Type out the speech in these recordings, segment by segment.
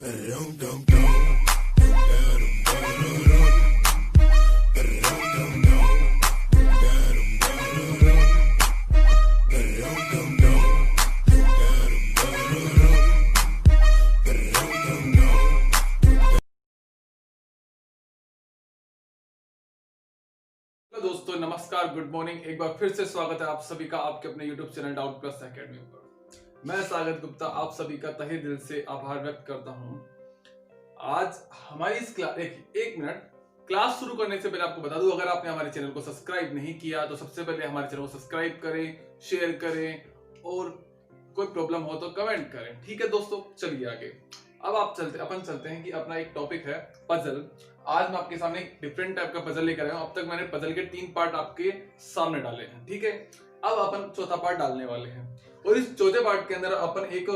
दोस्तों नमस्कार, good morning. एक बार फिर से स्वागत है आप सभी का आपके अपने YouTube channel doubt plus academy पर। मैं सागर गुप्ता आप सभी का तहे दिल से आभार व्यक्त करता हूं। आज हमारी इस क्लास एक मिनट क्लास शुरू करने से पहले आपको बता दूं, अगर आपने हमारे चैनल को सब्सक्राइब नहीं किया तो सबसे पहले हमारे चैनल को सब्सक्राइब करें, शेयर करें और कोई प्रॉब्लम हो तो कमेंट करें। ठीक है दोस्तों, चलिए आगे। अब अपन चलते हैं कि अपना एक टॉपिक है पजल। आज मैं आपके सामने एक डिफरेंट टाइप का पजल लेकर आया हूं। अब तक मैंने पजल के 3 पार्ट आपके सामने डाले हैं, ठीक है। अब अपन चौथा पार्ट डालने वाले हैं और इस चौथे पार्ट के अंदर अपन एक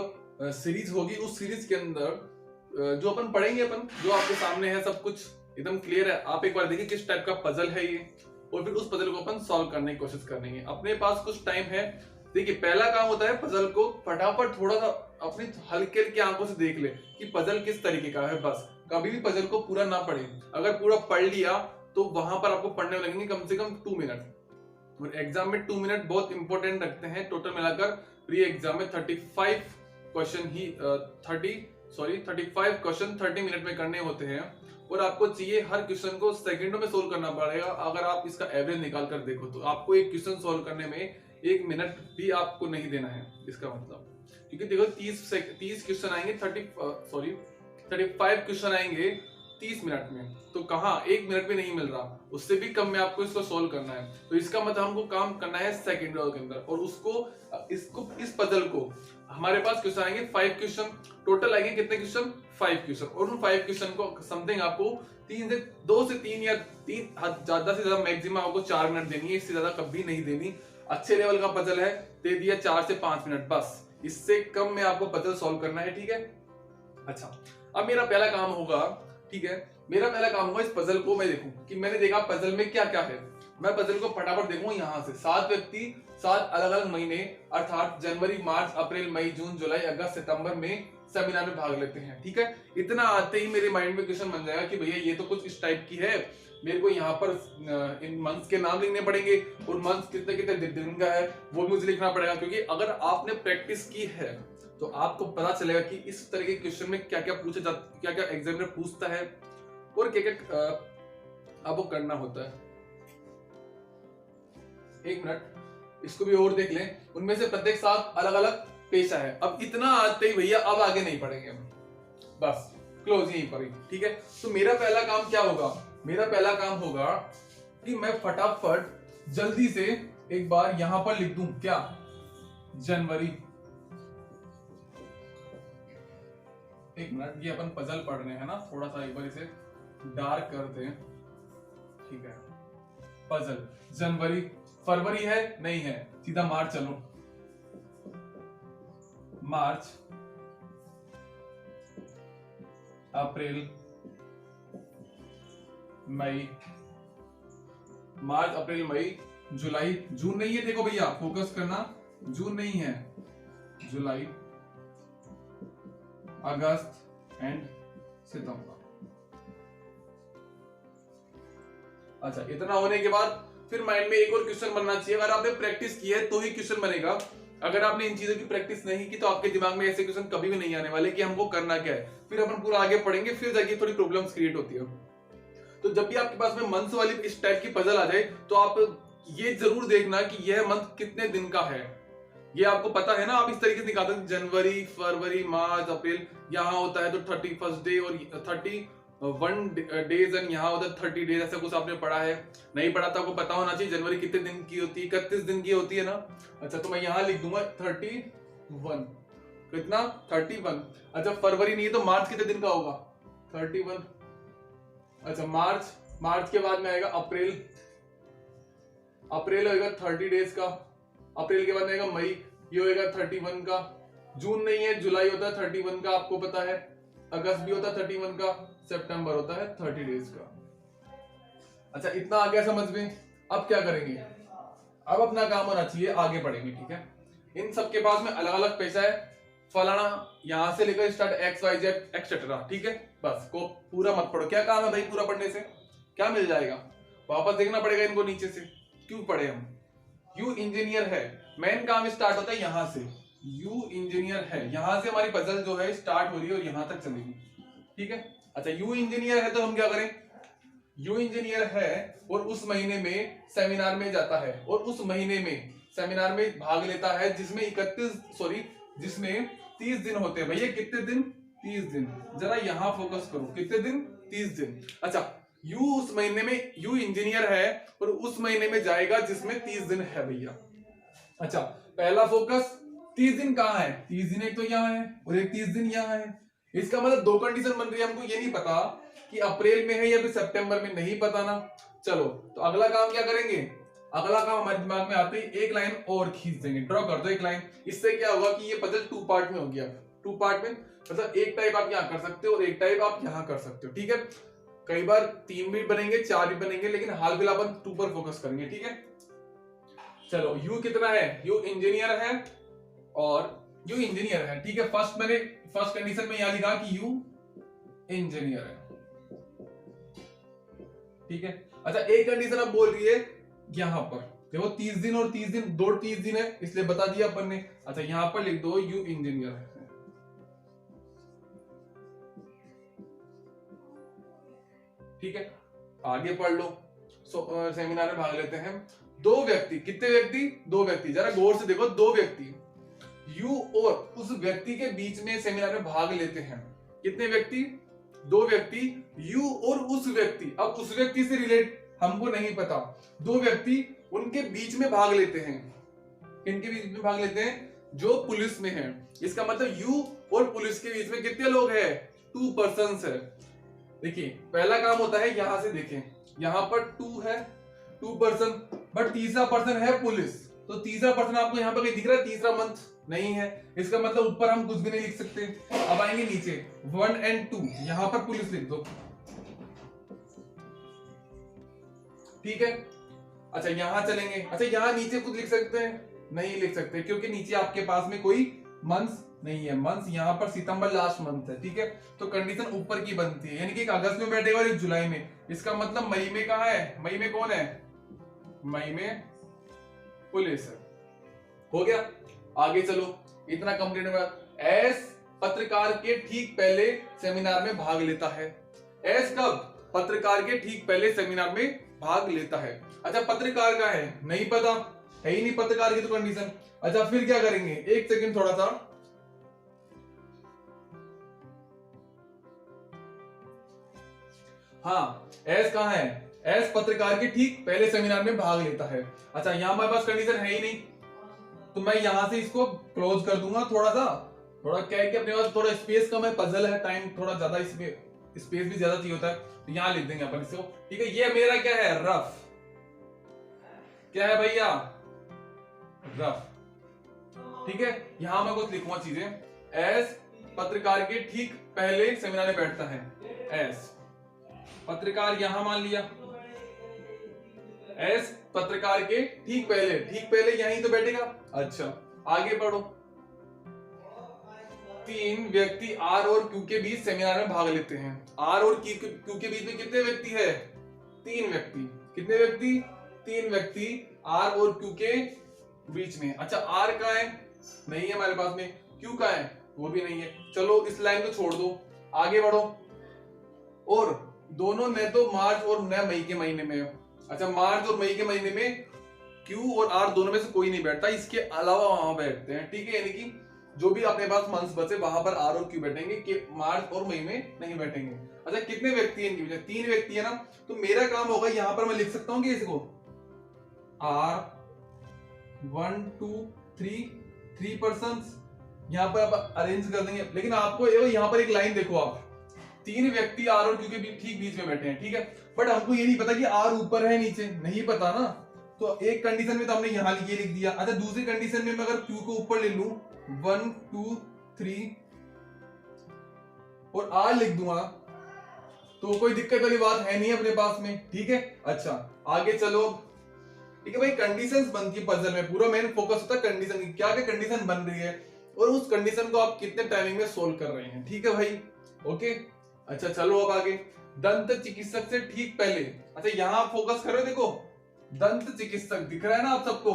सीरीज होगी। उस सीरीज के अंदर जो अपन पढ़ेंगे, अपन जो आपके सामने है सब कुछ एकदम क्लियर है। आप एक बार देखिए किस टाइप का पजल है ये, और फिर उस पजल को अपन सॉल्व करने की कोशिश करेंगे। अपने पास कुछ टाइम है। देखिए, पहला काम होता है पजल को फटाफट थोड़ा सा अपनी हल्के हल्की आंखों से देख ले कि पजल किस तरीके का है। बस कभी भी पजल को पूरा ना पढ़े। अगर पूरा पढ़ लिया तो वहां पर आपको पढ़ने लगेंगे कम से कम 2 मिनट, और एग्जाम में 2 मिनट बहुत इंपॉर्टेंट रखते हैं। टोटल मिलाकर प्री एग्जाम में 35 क्वेश्चन 30 मिनट में करने होते हैं, और आपको चाहिए हर क्वेश्चन को सेकंडों में सोल्व करना पड़ेगा। अगर आप इसका एवरेज निकाल कर देखो तो आपको एक क्वेश्चन सोल्व करने में 1 मिनट भी आपको नहीं देना है। इसका मतलब, क्योंकि देखो 30 क्वेश्चन आएंगे 35 क्वेश्चन आएंगे 30 मिनट में, तो कहाँ 1 मिनट भी नहीं मिल रहा, उससे भी कम में आपको इसको सोल्व करना है। तो इसका मतलब हमको काम करना है सेकंडों के अंदर, और इस पजल को हमारे पास क्वेश्चन आएंगे 5 क्वेश्चन। टोटल आएंगे कितने क्वेश्चन? 5 क्वेश्चन। और उन 5 क्वेश्चन को समथिंग आपको 2 से 3 या 3 ज्यादा से ज्यादा मैक्सिमम आपको 4 मिनट देनी है। इससे ज्यादा कभी नहीं देनी। अच्छे लेवल का पजल है, दे दिया 4 से 5 मिनट, बस इससे कम में आपको पजल सॉल्व करना है, ठीक है। अच्छा, अब मेरा पहला काम होगा, ठीक है, मेरा पहला काम होगा इस पजल को मैं देखूं कि मैंने देखा पजल में क्या क्या है। मैं पजल को फटाफट देखूं। यहां से 7 व्यक्ति 7 अलग अलग महीने अर्थात जनवरी, मार्च, अप्रैल, मई, जून, जुलाई, अगस्त, सितंबर में सेमिनार में भाग लेते हैं, ठीक है। इतना आते ही मेरे माइंड में क्वेश्चन बन जाएगा कि भैया ये तो कुछ इस टाइप की है। मेरे को यहाँ पर इन मंथ्स के नाम लिखने पड़ेंगे, और मंथ्स कितने कितने दिन का है वो भी मुझे लिखना पड़ेगा। क्योंकि अगर आपने प्रैक्टिस की है तो आपको पता चलेगा कि इस तरह के क्वेश्चन में क्या क्या पूछे जाते, क्या क्या एग्जामिनर पूछता है, और क्या क्या आपको करना होता है। 1 मिनट, इसको भी और देख लें। उनमें से प्रत्येक 7 अलग अलग पेशा है। अब इतना आते ही भैया अब आगे नहीं पढ़ेंगे हम, बस क्लोज यहीं पर ही, ठीक है। तो मेरा पहला काम क्या होगा? मेरा पहला काम होगा कि मैं फटाफट जल्दी से एक बार यहां पर लिख दूं क्या, जनवरी। 1 मिनट, ये अपन पजल पढ़ रहे हैं ना, थोड़ा सा एक बार इसे डार्क करते हैं, ठीक है। पजल जनवरी, फरवरी है नहीं है, सीधा मार्च चलो। मार्च, अप्रैल, मई, मार्च, अप्रैल, मई, जुलाई, जून नहीं है। देखो भैया फोकस करना, जून नहीं है, जुलाई, अगस्त एंड सितंबर। अच्छा, इतना होने के बाद फिर माइंड में एक और क्वेश्चन बनना चाहिए। अगर आपने प्रैक्टिस की है तो ही क्वेश्चन बनेगा। अगर आपने इन चीजों की प्रैक्टिस नहीं की तो आपके दिमाग में ऐसे क्वेश्चन कभी भी नहीं आने वाले कि हमको करना क्या है। फिर अपन पूरा आगे पढ़ेंगे, फिर जाके थोड़ी प्रॉब्लम्स क्रिएट होती है। तो जब भी आपके पास में मंथ्स वाली इस टाइप की पजल आ जाए तो आप ये जरूर देखना कि यह मंथ कितने दिन का है। ये आपको पता है ना, आप इस तरीके से निकालते हैं जनवरी, फरवरी, मार्च, अप्रैल। यहाँ होता है तो 31st डे और 31 डेज, एंड यहाँ होता है 30 डेज। ऐसा कुछ आपने पढ़ा है? नहीं पढ़ा तो आपको पता होना चाहिए जनवरी कितने दिन की होती है, 31 दिन की होती है ना। अच्छा, तो मैं यहाँ लिख दूंगा 31, कितना 31। अच्छा, फरवरी नहीं है तो मार्च कितने दिन का होगा? 31। अच्छा, मार्च के बाद में आएगा अप्रैल, अप्रैल होगा 30 डेज का। अप्रैल के बाद में आएगा मई, ये होगा 31 का। जून नहीं है, जुलाई होता है 31 का, आपको पता है। अगस्त भी होता है 31 का, सितंबर होता है 30 डेज का। अच्छा, इतना आ गया समझ में। अब क्या करेंगे? अब अपना काम होना चाहिए, आगे बढ़ेंगे, ठीक है। इन सबके पास में अलग अलग पैसा है, फलाना यहां से लेकर start x y z etcetera, ठीक है। बस को पूरा मत पढ़ो। क्या काम है भाई पूरा पढ़ने से, क्या मिल जाएगा? वापस देखना पड़ेगा इनको नीचे से। क्यों पढ़े हम? यू इंजीनियर है, मेन काम स्टार्ट होता है यहां से। यू इंजीनियर है, यहां से हमारी पजल जो है स्टार्ट हो रही है और यहां तक चलेगी, ठीक है। अच्छा यू इंजीनियर है तो हम क्या करें? यू इंजीनियर है और उस महीने में सेमिनार में जाता है और उस महीने में सेमिनार में भाग लेता है जिसमें 30 दिन होते हैं। भैया कितने दिन? 30 दिन। जरा यहां फोकस करो, कितने दिन? 30 दिन। अच्छा यू उस महीने में, यू इंजीनियर है और उस महीने में जाएगा जिसमें 30 दिन है भैया। अच्छा पहला फोकस 30 दिन कहाँ है? 30 दिन एक तो यहाँ है और एक 30 दिन यहाँ है। इसका मतलब दो कंडीशन बन रही है। हमको ये नहीं पता कि अप्रैल में है या फिर सितंबर में, नहीं पता ना। चलो तो अगला काम क्या करेंगे? अगला काम हमारे दिमाग में आते ही एक लाइन और खींच देंगे, ड्रॉ कर दो एक लाइन। इससे क्या होगा कि ये पजल 2 पार्ट में हो गया। 2 पार्ट में मतलब एक टाइप आप यहाँ कर सकते हो और एक टाइप आप यहाँ कर सकते हो, ठीक है। कई बार 3 भी बनेंगे, 4 भी बनेंगे, लेकिन हाल फिलहाल अपन 2 पर फोकस करेंगे, ठीक है। चलो यू कितना है? यू इंजीनियर है और यू इंजीनियर है, ठीक है। फर्स्ट कंडीशन में यहां लिखा कि यू इंजीनियर है, ठीक है। अच्छा एक कंडीशन अब बोल रही है यहां पर देखो 30 दिन और 30 दिन, 30 दिन है इसलिए बता दिया अपन ने। अच्छा यहां पर लिख दो यू इंजीनियर है, ठीक है। आगे पढ़ लो। सेमिनार में भाग लेते हैं 2 व्यक्ति। कितने व्यक्ति? 2 व्यक्ति। जरा गौर से देखो, 2 व्यक्ति यू और उस व्यक्ति के बीच में सेमिनार में भाग लेते हैं। कितने व्यक्ति? 2 व्यक्ति यू और उस व्यक्ति। अब उस व्यक्ति से रिलेट हमको नहीं पता। 2 व्यक्ति उनके बीच में भाग लेते हैं। किनके बीच में भाग लेते हैं? जो पुलिस में है। इसका मतलब यू और पुलिस के बीच में कितने लोग हैं? 2 पर्सन्स है। देखिए पहला काम होता है यहां से देखें, यहां पर 2 है, 2 पर्सन, बट तीसरा पर्सन है पुलिस। तो तीसरा पर्सन आपको यहां पर कहीं दिख रहा है? तीसरा मंथ नहीं है। इसका मतलब ऊपर हम कुछ भी नहीं लिख सकते। अब आएंगे नीचे 1 और 2, यहां पर पुलिस लिख दो, ठीक है। अच्छा यहां चलेंगे। अच्छा यहां नीचे कुछ लिख सकते हैं? नहीं लिख सकते, क्योंकि नीचे आपके पास में कोई मंथ नहीं है। मंथ यहां पर सितंबर लास्ट मंथ है, ठीक है। तो कंडीशन ऊपर की बनती है, यानी कि एक अगस्त में बैठेगा और एक जुलाई में। इसका मतलब मई में कहां है? मई में कौन है? मई में पुलिस है। हो गया। आगे चलो, इतना कंप्लीट होगा। एस पत्रकार के ठीक पहले सेमिनार में भाग लेता है। एस कब? पत्रकार के ठीक पहले सेमिनार में भाग लेता है। अच्छा पत्रकार का है? नहीं पता, है ही नहीं पत्रकार की तो कंडीशन। अच्छा फिर क्या करेंगे? एक सेकंड थोड़ा सा, हाँ एस कहां है? एस पत्रकार के ठीक पहले सेमिनार में भाग लेता है। अच्छा यहां हमारे पास कंडीशन है ही नहीं, तो मैं यहां से इसको क्लोज कर दूंगा। थोड़ा क्या है कि अपने पास थोड़ा स्पेस कम है, पजल है, टाइम थोड़ा ज्यादा, इसमें स्पेस भी ज्यादा चाहिए होता है, तो यहां लिख देंगे अपन इसको, ठीक है। ये मेरा क्या है? रफ। क्या है भैया? रफ, ठीक है। यहां मैं कुछ लिखूंगा चीजें। एस पत्रकार के ठीक पहले सेमिनार में बैठता है। एस पत्रकार यहां मान लिया, एस पत्रकार के ठीक पहले यहीं तो बैठेगा। अच्छा आगे बढ़ो। 3 व्यक्ति आर और क्यू के बीच सेमिनार में भाग लेते हैं। आर और क्यू के बीच में कितने व्यक्ति है? 3 व्यक्ति। कितने व्यक्ति? 3 व्यक्ति आर और क्यू के बीच में। अच्छा आर का है? नहीं है हमारे पास में। क्यू का है? वो भी नहीं है। चलो इस लाइन को छोड़ दो, आगे बढ़ो। और दोनों न तो मार्च और न मई के महीने में। अच्छा मार्च और मई के महीने में क्यू और आर दोनों में से कोई नहीं बैठता, इसके अलावा वहां बैठते हैं, ठीक है। यानी कि जो भी अपने पास मंथ्स बचे वहां पर आर और क्यू बैठेंगे, कि मार्च और मई में नहीं बैठेंगे। अच्छा कितने व्यक्ति हैं इनके बीच? 3 व्यक्ति है ना, तो मेरा काम होगा यहां पर मैं लिख सकता हूं कि इसको आर 1 2 3 पर्सन्स यहां पर आप अरेंज कर देंगे। लेकिन आपको यहां पर एक लाइन देखो, आप 3 व्यक्ति आर और क्यू के ठीक बीच में बैठे हैं, ठीक है। बट हमको ये नहीं पता कि आर ऊपर है नीचे, नहीं पता ना। तो एक कंडीशन में तो हमने यहां ये लिख दिया। अच्छा दूसरी कंडीशन में मैं अगर क्यू को ऊपर ले लूं 1 2 3 और आर लिख दूंगा, तो कोई दिक्कत वाली बात है नहीं अपने पास में, ठीक है। अच्छा आगे चलो, ठीक है भाई। कंडीशंस बनती है पजल में, पूरा मेन फोकस होता है कंडीशन की, क्या क्या कंडीशन बन रही है। और उस कंडीशन को आप कितने टाइमिंग में सोल्व कर रहे हैं। ठीक है भाई, ओके। अच्छा चलो अब आगे, दंत चिकित्सक से ठीक पहले। अच्छा यहाँ फोकस करो, देखो दंत चिकित्सक दिख रहा है ना आप सबको।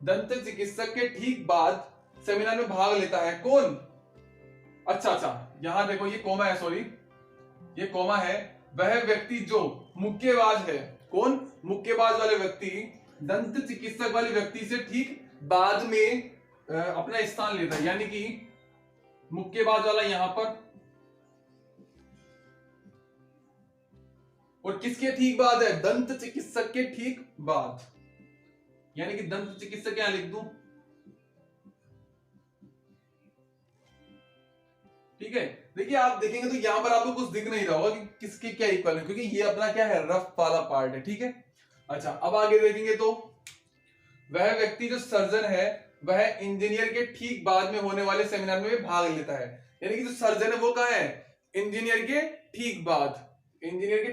दंत चिकित्सक के ठीक बाद सेमिनार में भाग लेता है कौन? अच्छा यहाँ देखो ये कोमा है, सॉरी ये कोमा है। वह व्यक्ति जो मुक्केबाज है, कौन? मुक्केबाज वाले व्यक्ति दंत चिकित्सक वाले व्यक्ति से ठीक बाद में अपना स्थान लेता है, यानी कि मुक्केबाज वाला यहां पर, और किसके ठीक बाद है? दंत चिकित्सक के ठीक बाद, यानी कि दंत चिकित्सक यहां लिख दूं। ठीक है, देखिए आप देखेंगे तो यहां पर आपको कुछ दिख नहीं रहा होगा कि किसके क्या इक्वल है, क्योंकि ये अपना क्या है, रफ वाला पार्ट है। ठीक है, अच्छा अब आगे देखेंगे तो वह व्यक्ति जो सर्जन है वह इंजीनियर के ठीक बाद में होने वाले सेमिनार में भाग लेता है, यानी कि जो सर्जन है वो कहाँ है? इंजीनियर के ठीक बाद, इंजीनियर के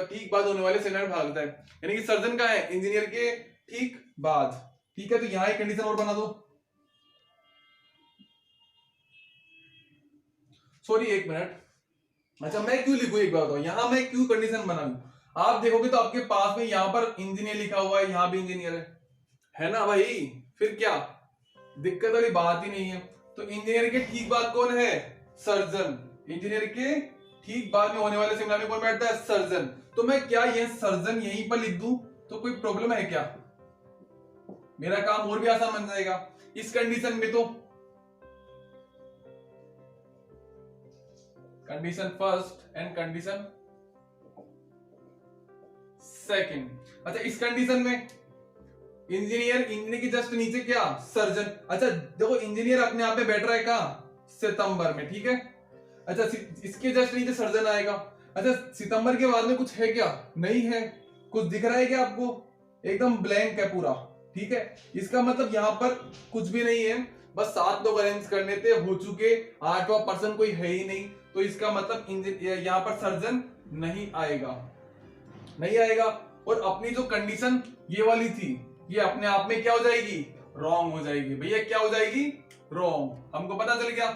ठीक बाद होने वाले सेमिनार में भाग लेता है, यानी कि सर्जन कहाँ है? इंजीनियर के ठीक बाद। ठीक है, तो यहां एक कंडीशन और बना दो। सॉरी एक मिनट, अच्छा मैं क्यों लिखूं एक बार बताओ, यहां मैं क्यों कंडीशन बनाऊं? आप देखोगे तो आपके पास में यहां पर इंजीनियर लिखा हुआ है, यहां भी इंजीनियर है ना भाई, फिर क्या दिक्कत वाली बात ही नहीं है। तो इंजीनियर के ठीक बाद कौन है? सर्जन। इंजीनियर के ठीक बाद में होने वाले सेमिनार में कौन बैठता है? सर्जन। तो मैं क्या ये सर्जन यहीं पर लिख दूं तो कोई प्रॉब्लम है क्या? मेरा काम और भी आसान बन जाएगा इस कंडीशन में। तो condition first and condition second. अच्छा इस कंडीशन में इंजीनियर के जस्ट नीचे क्या? सर्जन। अच्छा देखो इंजीनियर अपने आप में बैठ रहा है कहां? सितंबर में। ठीक है, अच्छा इसके जस्ट नीचे सर्जन आएगा। अच्छा सितंबर के बाद में कुछ है क्या? नहीं है। कुछ दिख रहा है क्या आपको? एकदम ब्लैंक है पूरा। ठीक है, इसका मतलब यहां पर कुछ भी नहीं है, बस 7 लोग अरेंज करने थे, हो चुके, 8वां पर्सन कोई है ही नहीं, तो इसका मतलब यहां पर सर्जन नहीं आएगा, नहीं आएगा। और अपनी जो कंडीशन ये वाली थी, ये अपने आप में क्या हो जाएगी? रॉन्ग हो जाएगी। भैया क्या हो जाएगी? रॉन्ग। हमको पता चल गया,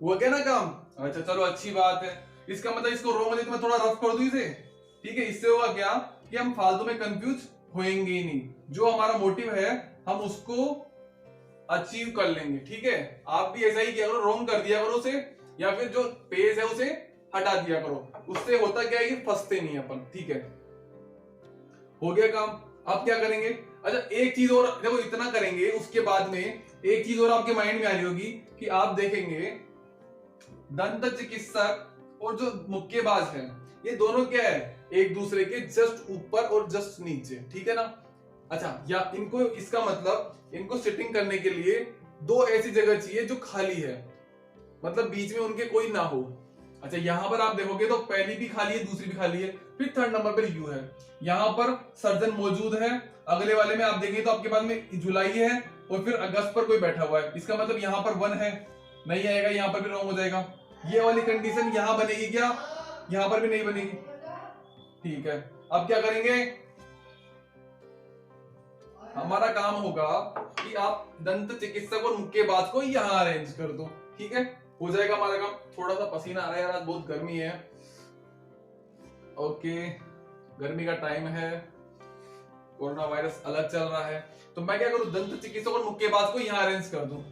हुआ क्या ना काम। अच्छा चलो अच्छी बात है, इसका मतलब इसको रॉन्ग है तो मैं थोड़ा रफ कर दूं इसे। ठीक है, इससे होगा क्या कि हम फालतू में कंफ्यूज होएंगे ही नहीं, जो हमारा मोटिव है हम उसको अचीव कर लेंगे। ठीक है, आप भी ऐसा ही किया करो, रॉन्ग कर दिया करो उसे, या फिर जो पेज है उसे हटा दिया करो, उससे होता क्या है कि फंसते नहीं अपन। ठीक है, हो गया काम। अब क्या करेंगे? अच्छा एक चीज और देखो, इतना करेंगे उसके बाद में एक चीज और आपके माइंड में आ रही होगी कि आप देखेंगे दंत चिकित्सक और जो मुक्केबाज है ये दोनों क्या है? एक दूसरे के जस्ट ऊपर और जस्ट नीचे। ठीक है ना। अच्छा या इनको, इसका मतलब इनको सिटिंग करने के लिए 2 ऐसी जगह चाहिए जो खाली है, मतलब बीच में उनके कोई ना हो। अच्छा यहां पर आप देखोगे तो पहली भी खाली है, दूसरी भी खाली है, फिर 3rd नंबर पर यू है। यहां पर सर्जन मौजूद है, अगले वाले में आप देखेंगे तो आपके पास में जुलाई है और फिर अगस्त पर कोई बैठा हुआ है, इसका मतलब यहां पर 1 है, नहीं आएगा, यहां पर भी रॉन्ग हो जाएगा। ये वाली कंडीशन यहां बनेगी क्या? यहां पर भी नहीं बनेगी। ठीक है, अब क्या करेंगे? हमारा काम होगा कि आप दंत चिकित्सक और मुक्केबाज को यहां अरेंज कर दो। ठीक है, हो जाएगा हमारा काम। थोड़ा सा पसीना आ रहा है यार, आज बहुत गर्मी है। ओके, गर्मी का टाइम है, कोरोना वायरस अलग चल रहा है, तो मैं क्या करूं? दंत चिकित्सक और मुक्केबाज को यहां अरेंज कर दूं।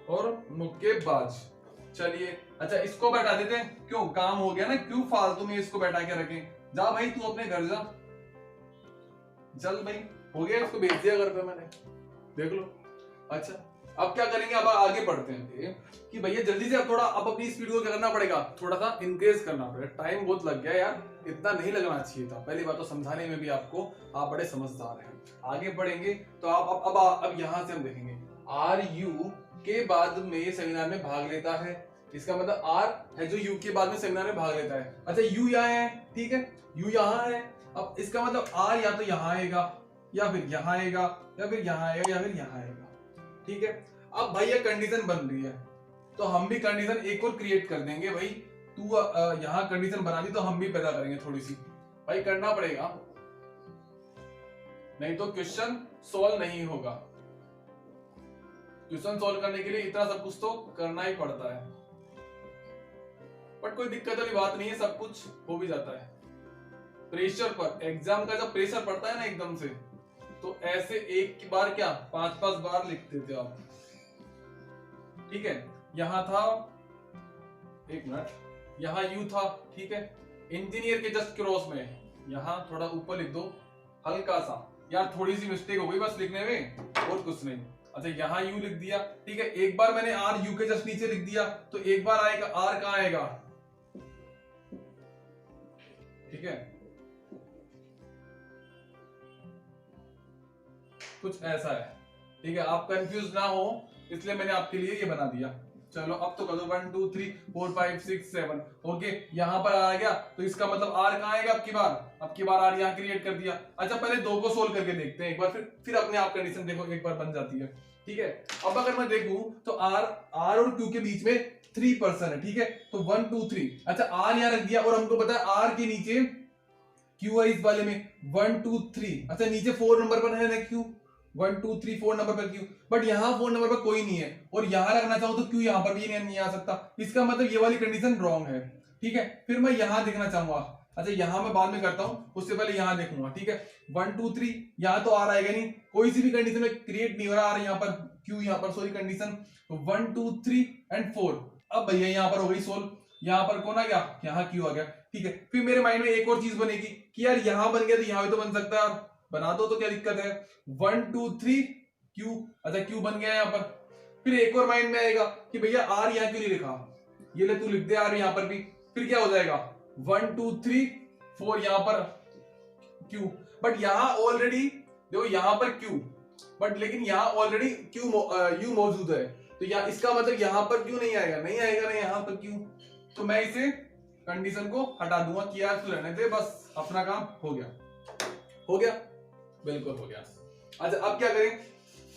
और मुक्केबाज, चलिए अच्छा इसको बैठा देते हैं, क्यों काम हो गया ना, क्यों फालतू में इसको बैठा के रखें। जा भाई तू अपने घर जा, चल भाई, हो गया, इसको भेज दिया घर पे मैंने, देख लो। अच्छा अब क्या करेंगे? अब आगे बढ़ते हैं कि भैया जल्दी से अब थोड़ा, अब अपनी स्पीड को क्या करना पड़ेगा? थोड़ा सा इंक्रीज करना पड़ेगा। टाइम बहुत लग गया यार, इतना नहीं लगना चाहिए था। पहली बात तो समझाने में भी आपको, आप बड़े समझदार हैं। आगे बढ़ेंगे तो आप अब यहां से हम देखेंगे आर यू के बाद में सेमिनार में भाग लेता है, इसका मतलब आर है जो यू के बाद में सेमिनार में भाग लेता है। अच्छा यू यहाँ है, ठीक है, यू यहाँ है, अब इसका मतलब आर या तो यहाँ आएगा या फिर यहाँ आएगा या फिर यहाँ आएगा या फिर यहाँ आएगा। ठीक है, अब भाई ये कंडीशन बन रही है, तो हम भी कंडीशन एक और क्रिएट कर देंगे भाई। तू यहाँ कंडीशन बना दी तो हम भी पैदा करेंगे थोड़ी सी, भाई करना पड़ेगा, नहीं तो क्वेश्चन सॉल्व नहीं होगा। क्वेश्चन सॉल्व करने के लिए इतना सब कुछ तो करना ही पड़ता है, बट कोई दिक्कत वाली बात नहीं है, सब कुछ हो भी जाता है। प्रेशर पर, एग्जाम का जब प्रेशर पड़ता है ना एकदम से, तो ऐसे एक की बार क्या 5-5 बार लिखते थे आप, ठीक है। यहां था, एक मिनट, यहां यू था, ठीक है। इंजीनियर के जस्ट क्रॉस में यहां थोड़ा ऊपर लिख दो हल्का सा, यार थोड़ी सी मिस्टेक हो गई बस लिखने में, और कुछ नहीं। अच्छा यहाँ यू लिख दिया, ठीक है। एक बार मैंने आर यू के जस्ट नीचे लिख दिया, तो एक बार आएगा आर कहां आएगा, ठीक है। कुछ ऐसा है, ठीक है। आप कंफ्यूज ना हो इसलिए मैंने आपके लिए ये बना दिया। चलो अब तो कर दो 1 2 3 4 5 6 7, ओके। यहाँ पर आ गया तो इसका मतलब आर कहाँ आएगा, अब की बार आर यहाँ क्रिएट कर दिया। अच्छा पहले दो को सोल्व करके देखते हैं एक बार, फिर अपने आप कंडीशन देखो एक बार बन जाती है, ठीक है। अब अगर मैं देखूं तो आर और क्यू के बीच में 3% है, ठीक है। तो 1 2 3, अच्छा आर यहाँ रख दिया, और हमको पता है आर के नीचे क्यू है इस वाले में 1 2 3, अच्छा नीचे 4 नंबर पर है ना क्यू, 1 2 3 4 नंबर पर क्यू, बट यहाँ 4 नंबर पर कोई नहीं है, और यहाँ रखना चाहूँ तो क्यू यहाँ पर भी नहीं आ सकता। इसका मतलब ये वाली कंडीशन रॉन्ग है, ठीक है। फिर मैं यहाँ देखना चाहूंगा, अच्छा यहाँ मैं बाद में करता हूँ, उससे पहले यहाँ देखूंगा, ठीक है। 1 2 3, यहाँ तो आर आएगा नहीं, कोई सी भी कंडीशन में क्रिएट नहीं हो रहा आर यहाँ पर, क्यू यहाँ पर, सॉरी कंडीशन। तो 1 2 3 एंड 4, अब भैया यहाँ पर हो गई सोल्व, यहाँ पर कौन आ गया, यहाँ क्यू आ गया, ठीक है। फिर मेरे माइंड में एक और चीज बनेगी कि यार यहाँ बन गया तो यहाँ भी तो बन सकता है, बना दो तो क्या दिक्कत है। 1 2 3 क्यू, अच्छा क्यू बन गया यहाँ पर। फिर एक और माइंड में आएगा कि भैया आर यहाँ क्यों नहीं लिखा, ये ले तू लिख दे आर यहाँ पर भी, फिर क्या हो जाएगा 1 2 3 4 यहाँ पर क्यू, बट यहाँ ऑलरेडी देखो यहाँ पर क्यू, बट लेकिन यहाँ ऑलरेडी क्यू यू मौजूद है, तो यहाँ इसका मतलब यहाँ पर क्यों नहीं आएगा, नहीं आएगा ना यहाँ पर क्यू। तो मैं इसे कंडीशन को हटा दूंगा कि यार तू रहने दे, बस अपना काम हो गया, हो गया, बिल्कुल हो गया। अच्छा अब क्या करें,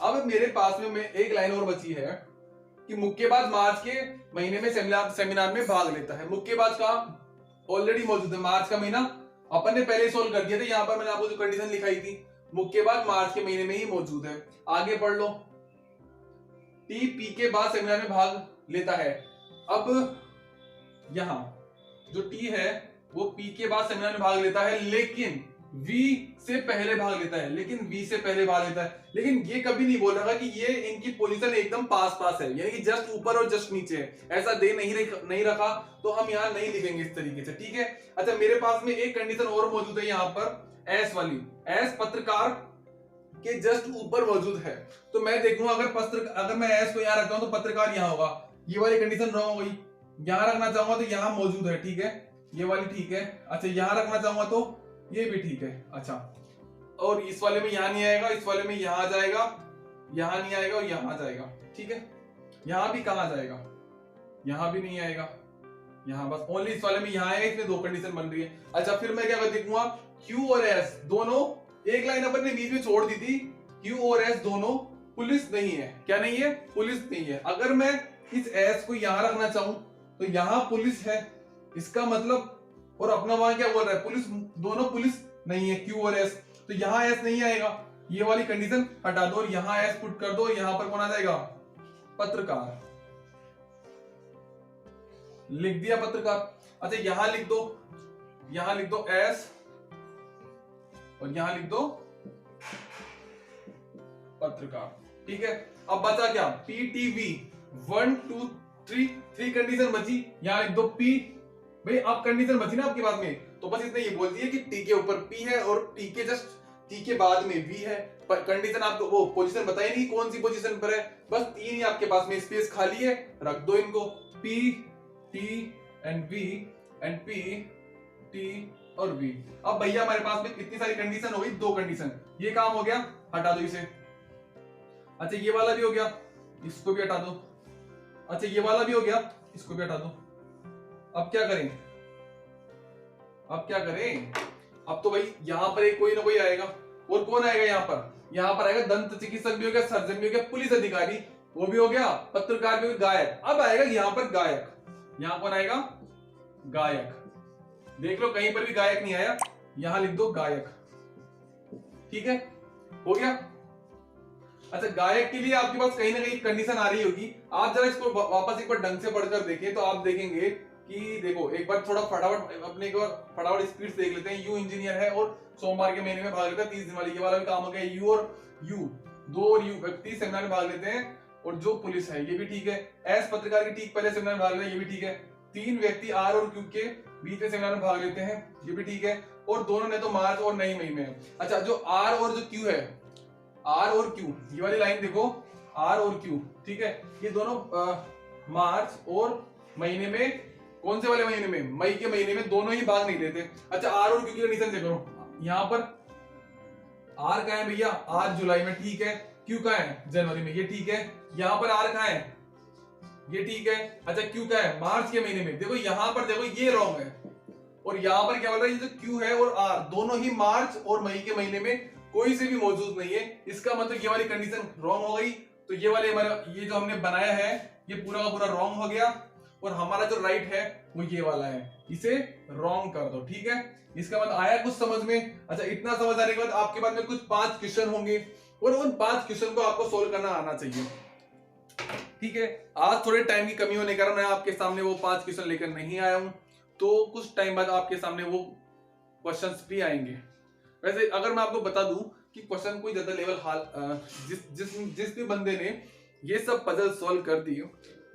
अब मेरे पास में एक लाइन और बची है कि मुक्केबाज मार्च के महीने में सेमिनार में भाग लेता है। मुक्केबाज का ऑलरेडी मौजूद है, मार्च का महीना अपन ने पहले सोल्व कर दिया था, यहाँ पर मैंने आपको जो कंडीशन लिखाई थी, मुक्केबाज मार्च के महीने में ही मौजूद है। आगे पढ़ लो, टी पी के बाद सेमिनार में भाग लेता है। अब यहां जो टी है वो पी के बाद सेमिनार में भाग लेता है, लेकिन वी से पहले भाग लेता है, लेकिन ये कभी नहीं बोल रहा कि ये इनकी पोजीशन एकदम पास पास है, यानी कि जस्ट ऊपर और जस्ट नीचे है, ऐसा दे नहीं रखा, तो हम यहाँ नहीं लिखेंगे इस तरीके से, ठीक है। अच्छा मेरे पास में एक कंडीशन और मौजूद है यहाँ पर, एस वाली, एस पत्रकार के जस्ट ऊपर मौजूद है, तो मैं देखूंगा अगर मैं एस को यहाँ रखता हूँ तो पत्रकार यहाँ होगा, ये वाली कंडीशन रॉन्ग हो गई। यहाँ रखना चाहूंगा तो यहाँ मौजूद है, ठीक है, ये वाली ठीक है। अच्छा यहाँ रखना चाहूंगा तो ये भी ठीक है। अच्छा और इस वाले में यहाँ नहीं आएगा, इस वाले में यहाँ आ जाएगा, यहाँ नहीं आएगा और यहाँ आ जाएगा, ठीक है। यहाँ भी कहाँ जाएगा, यहाँ भी नहीं आएगा, यहाँ बस ओनली इस वाले में यहाँ आएगा, इसमें दो कंडीशन बन रही है। अच्छा फिर मैं क्या देखूंगा, क्यू और एस दोनों, एक लाइन अपन ने बीच में छोड़ दी थी, क्यू और एस दोनों पुलिस नहीं है, क्या नहीं है, पुलिस नहीं है। अगर मैं इस एस को यहाँ रखना चाहूं तो यहाँ पुलिस है, इसका मतलब, और अपना वहां क्या बोल रहा है, पुलिस, दोनों पुलिस नहीं है, क्यू और एस, तो यहाँ एस नहीं आएगा, ये वाली कंडीशन हटा दो और यहाँ एस पुट कर दो, यहाँ पर कौन आ जाएगा, पत्रकार, लिख दिया पत्रकार। अच्छा यहाँ लिख दो एस और यहाँ लिख दो पत्रकार, ठीक है। अब बचा क्या, पीटीवी, 1 2 3 कंडीशन बची, यहाँ लिख दो पी, भाई अब कंडीशन बची ना आपके पास में, तो बस इसने ये बोल दिया कि टी के ऊपर पी है और टी के जस्ट टी के बाद में वी है, पर कंडीशन आपको वो पोजीशन बताई नहीं कौन सी पोजीशन पर है, बस तीन ही आपके पास में स्पेस खाली है, रख दो इनको, P T and V and P T और वी। अब भैया हमारे पास में कितनी सारी कंडीशन हो गई, दो कंडीशन, ये काम हो गया, हटा दो इसे। अच्छा ये वाला भी हो गया, इसको भी हटा दो। अच्छा ये वाला भी हो गया, इसको भी हटा दो। अब क्या करें, अब तो भाई यहाँ पर एक कोई ना कोई आएगा, और कौन आएगा यहाँ पर आएगा दंत चिकित्सक भी हो गया, सर्जन भी हो गया, पुलिस अधिकारी, वो भी हो गया, पत्रकार भी हो गया, गायक। अब आएगा यहां पर गायक, यहां कौन आएगा? गायक। देख लो कहीं पर भी गायक नहीं आया, यहां लिख दो गायक। ठीक है, हो गया। अच्छा, गायक के लिए आपके पास कहीं ना कहीं कंडीशन आ रही होगी, आप जरा इसको वापस एक बार ढंग से पढ़कर देखें तो आप देखेंगे कि देखो एक बार थोड़ा फटाफट अपने एक बार फटाफट स्पीड देख लेते हैं। यू इंजीनियर है और सोमवार के महीने में भाग लेता है 30 दिन वाली, ये वाला भी काम हो गया। यू और यू, दो और यू व्यक्ति सेमिनार में भाग लेते हैं, और जो पुलिस है ये भी ठीक है। एस पत्रकार के ठीक पहले सेमिनार में भाग लेते हैं, ये भी ठीक है। 3 व्यक्ति आर और क्यू के बीच में सेमिनार में भाग लेते हैं, ये भी ठीक है। और दोनों ने तो मार्च और नई मई में है। अच्छा, जो आर और जो क्यू है, आर और क्यू, ये वाली लाइन देखो, आर और क्यू, ठीक है, ये दोनों मार्च और महीने में, कौन से वाले महीने में? मई के महीने में दोनों ही भाग नहीं लेते। अच्छा, आर और क्यू की कंडीशन देखो, यहां पर आर कहां है भैया? आर जुलाई में, ठीक है। क्यू कहां है? जनवरी में, ये ठीक है। यहां पर आर कहां है? ये ठीक है। अच्छा, क्यू कहां है? मार्च के महीने में। देखो यहां पर देखो ये रॉन्ग है, और यहां पर क्या बोल रहा है? ये जो क्यू है और आर दोनों ही मार्च और मई के महीने में कोई से भी मौजूद नहीं है। इसका मतलब ये वाली कंडीशन रॉन्ग हो गई। तो ये वाले हमारा ये जो हमने बनाया है ये पूरा का पूरा रॉन्ग हो गया, और हमारा जो राइट है वो ये वाला है, इसे रॉन्ग कर दो। ठीक है, इसका मतलब आया कुछ समझ में? अच्छा, इतना समझ आने के बाद आपके पास में कुछ 5 क्वेश्चन होंगे, और उन 5 क्वेश्चन को आपको सोल्व करना आना चाहिए। ठीक है, आज थोड़े टाइम की कमी होने के कारण मैं आपके सामने वो 5 क्वेश्चन लेकर नहीं आया हूं, तो कुछ टाइम बाद आपके सामने वो क्वेश्चंस भी आएंगे। वैसे अगर मैं आपको बता दूं कि क्वेश्चन कोई ज्यादा लेवल जिस भी बंदे ने ये सब पजल सॉल्व कर दी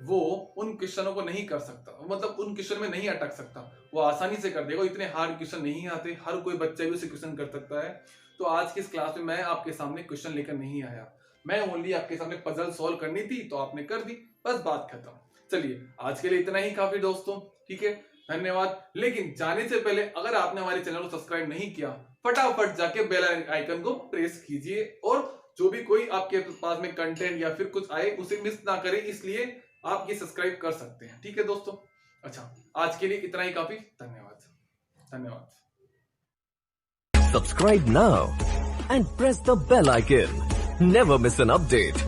वो उन क्वेश्चनों को नहीं कर सकता, मतलब उन क्वेश्चन में नहीं अटक सकता, वो आसानी से कर देगा। इतने हार्ड क्वेश्चन नहीं आते, हर कोई बच्चा भी उसे क्वेश्चन कर सकता है। तो आज की इस क्लास में मैं आपके सामने क्वेश्चन लेकर नहीं आया, मैं ओनली आपके सामने पजल सॉल्व करनी थी तो आपने कर दी, बस बात खत्म। चलिए आज के लिए इतना ही काफी दोस्तों, ठीक है, धन्यवाद। लेकिन जाने से पहले अगर आपने हमारे चैनल को सब्सक्राइब नहीं किया, फटाफट जाके बेल आइकन को प्रेस कीजिए, और जो भी कोई आपके पास में कंटेंट या फिर कुछ आए उसे मिस ना करें, इसलिए आप ये सब्सक्राइब कर सकते हैं। ठीक है दोस्तों, अच्छा आज के लिए इतना ही काफी, धन्यवाद धन्यवाद। Subscribe now and press the bell icon. Never miss an update.